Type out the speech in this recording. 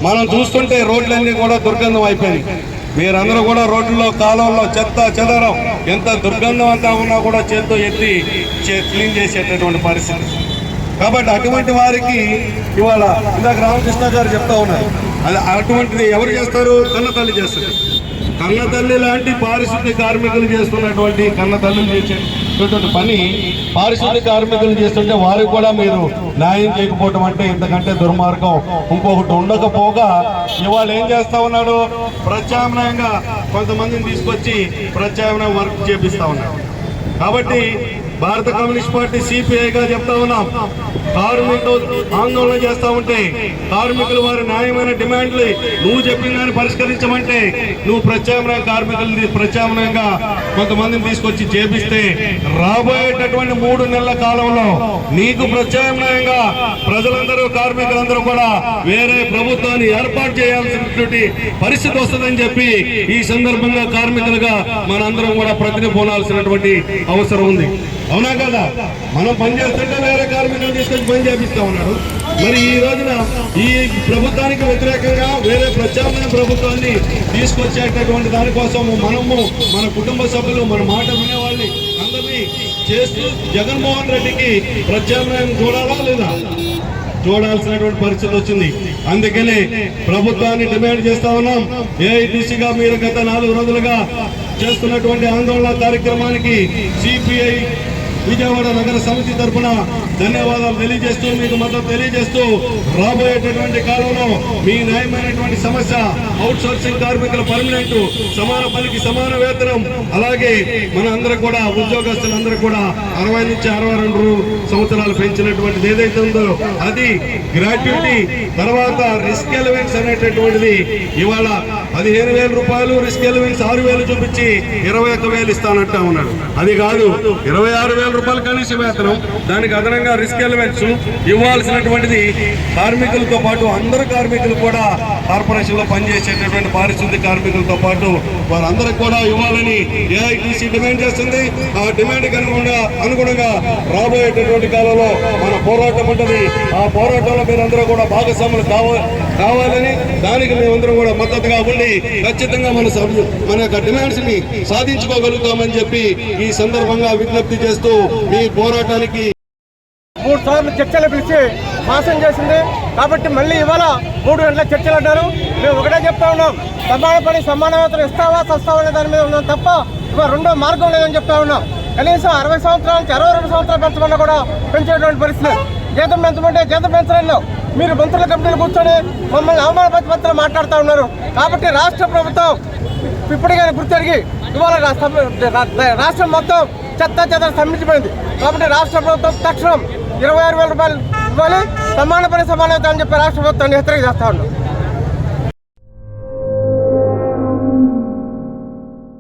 మనం చూస్తుంటే రోడ్లన్నీ కూడా దుర్గంధం అయిపోయినాయి. మీరందరూ కూడా రోడ్లలో కాలువల్లో చెత్త చెదరం ఎంత దుర్గంధం అంతా ఉన్నా కూడా చేతితో ఎత్తి క్లీన్ చేసేటటువంటి పరిస్థితి. కాబట్టి అటువంటి వారికి ఇవాళ ఇందాక రామకృష్ణ గారు చెప్తా ఉన్నారు, అది అటువంటిది ఎవరు చేస్తారు? కన్నతల్లి చేస్తారు. కన్నతల్లి లాంటి పారిశుద్ధ్య కార్మికులు చేస్తున్నటువంటి కన్నతల్లులు చేసేటువంటి పని పారిశుద్ధ్య కార్మికులు చేస్తుంటే వారికి కూడా మీరు న్యాయం చేయకపోవటం అంటే ఇంతకంటే దుర్మార్గం ఇంకొకటి ఉండకపోగా ఇవాళ ఏం చేస్తా ఉన్నాడు? ప్రత్యామ్నాయంగా కొంతమందిని తీసుకొచ్చి ప్రత్యామ్నాయ వర్క్ చేపిస్తా ఉన్నాడు. కాబట్టి భారత కమ్యూనిస్ట్ పార్టీ సిపిఐగా చెప్తా ఉన్నాం, కార్మికులు ఆందోళన చేస్తా ఉంటే కార్మికులు వారి న్యాయమైన డిమాండ్లు నువ్వు చెప్పిన దాన్ని పరిష్కరించమంటే నువ్వు ప్రత్యామ్నాయ కార్మికులు ప్రత్యామ్నాయంగా కొంతమందిని తీసుకొచ్చి చేపిస్తే రాబోయేటటువంటి 3 నెలల కాలంలో నీకు ప్రత్యామ్నాయంగా ప్రజలందరూ కార్మికులందరూ కూడా వేరే ప్రభుత్వాన్ని ఏర్పాటు చేయాల్సినటువంటి పరిస్థితి వస్తుందని చెప్పి ఈ సందర్భంగా కార్మికులుగా మనందరం కూడా ప్రతిని పోనాల్సినటువంటి అవసరం ఉంది. అవునా కదా? మనం పనిచేస్తుంటే వేరే కార్మికులు తీసుకొచ్చి పని చేపిస్తా ఉన్నాడు. మరి ఈ రోజున ఈ ప్రభుత్వానికి వ్యతిరేకంగా వేరే ప్రత్యామ్నాయ ప్రభుత్వాన్ని తీసుకొచ్చేటటువంటి దానికోసం మనము మన కుటుంబ సభ్యులు మన మాట వినేవాళ్ళని అందరినీ చేస్తూ జగన్మోహన్ రెడ్డికి ప్రత్యామ్నాయం చూడాలా లేదా? చూడాల్సినటువంటి పరిస్థితి వచ్చింది. అందుకనే ప్రభుత్వాన్ని డిమాండ్ చేస్తా ఉన్నాం. ఏఐటీసీగా మీరు గత 4 రోజులుగా చేస్తున్నటువంటి ఆందోళన కార్యక్రమానికి సిపిఐ విజయవాడ నగర సమితి తరఫున ధన్యవాదాలు తెలియజేస్తూ మీకు మద్దతు తెలియజేస్తూ రాబోయేటటువంటి కాలంలో మీ న్యాయమైనటువంటి సమస్య అవుట్ సోర్సింగ్ కార్మికుల పర్మనెంట్ సమాన పనికి సమాన వేతనం, అలాగే మన అందరూ కూడా ఉద్యోగస్తులందరూ కూడా 60 నుంచి 62 సంవత్సరాలు పెంచినటువంటిది ఏదైతే ఉందో అది గ్రాట్యుటీ, తర్వాత రిస్క్ ఎలివెన్స్ అనేటటువంటిది ఇవాళ 15,000 రూపాయలు, రిస్క్ ఎలివెన్స్ 6,000 చూపించి 21,000 ఇస్తానంటా ఉన్నాడు. అది కాదు, 26,000 రూపాయలు కనీస వేతనం, దానికి అదనంగా రిస్క్ ఎలివెన్స్ ఇవ్వాల్సినటువంటిది కార్మికులతో పాటు అందరు కార్మికులు కూడా కార్పొరేషన్ లో పనిచేసేటటువంటి పారిశుద్ధ్య కార్మికులతో పాటు వారందరికి కూడా ఇవ్వాలని ఏఐటీసీ డిమాండ్ చేస్తుంది. ఆ డిమాండ్ అనుగుణంగా రాబోయేటటువంటి కాలంలో మన పోరాటం ఉంటుంది. ఆ పోరాటంలో మీరందరూ కూడా భాగస్వాములు కావాలని, దానికి మేమందరం కూడా మద్దతుగా ఉండి ఖచ్చితంగా మన యొక్క డిమాండ్స్ ని సాధించుకోగలుగుతామని చెప్పి ఈ సందర్భంగా విజ్ఞప్తి చేస్తూ మీ పోరాటానికి 3 సార్లు చర్చలు పిలిచి మోసం చేసింది. కాబట్టి మళ్ళీ ఇవాళ 3 గంటల చర్చలు అంటారు. మేము ఒకటే చెప్తా ఉన్నాం, సమాన పని సమాన వేతనం ఇస్తావా చస్తావా అనే దాని మీద ఉన్నాం తప్ప ఇవాళ రెండో మార్గం లేదని చెప్తా ఉన్నాం. కనీసం 60 సంవత్సరాల నుంచి 62 సంవత్సరాలు పెంచమన్నా కూడా పెంచేటువంటి పరిస్థితి. జీతం పెంచమంటే జీతం పెంచడంలో మీరు మంత్రుల కమిటీలు కూర్చొని మమ్మల్ని అవమానపరిచి మాట్లాడుతూ ఉన్నారు. కాబట్టి రాష్ట్ర ప్రభుత్వం ఇప్పటికైనా గుర్తెరిగి ఇవాళ రాష్ట్రం మొత్తం చెత్త స్తంభించిపోయింది. కాబట్టి రాష్ట్ర ప్రభుత్వం తక్షణం 26,000 రూపాయలు ఇవ్వాలి, సమాన పని సమానత అని చెప్పి రాష్ట్ర ప్రభుత్వాన్ని హెచ్చరిక చేస్తా ఉన్నాం.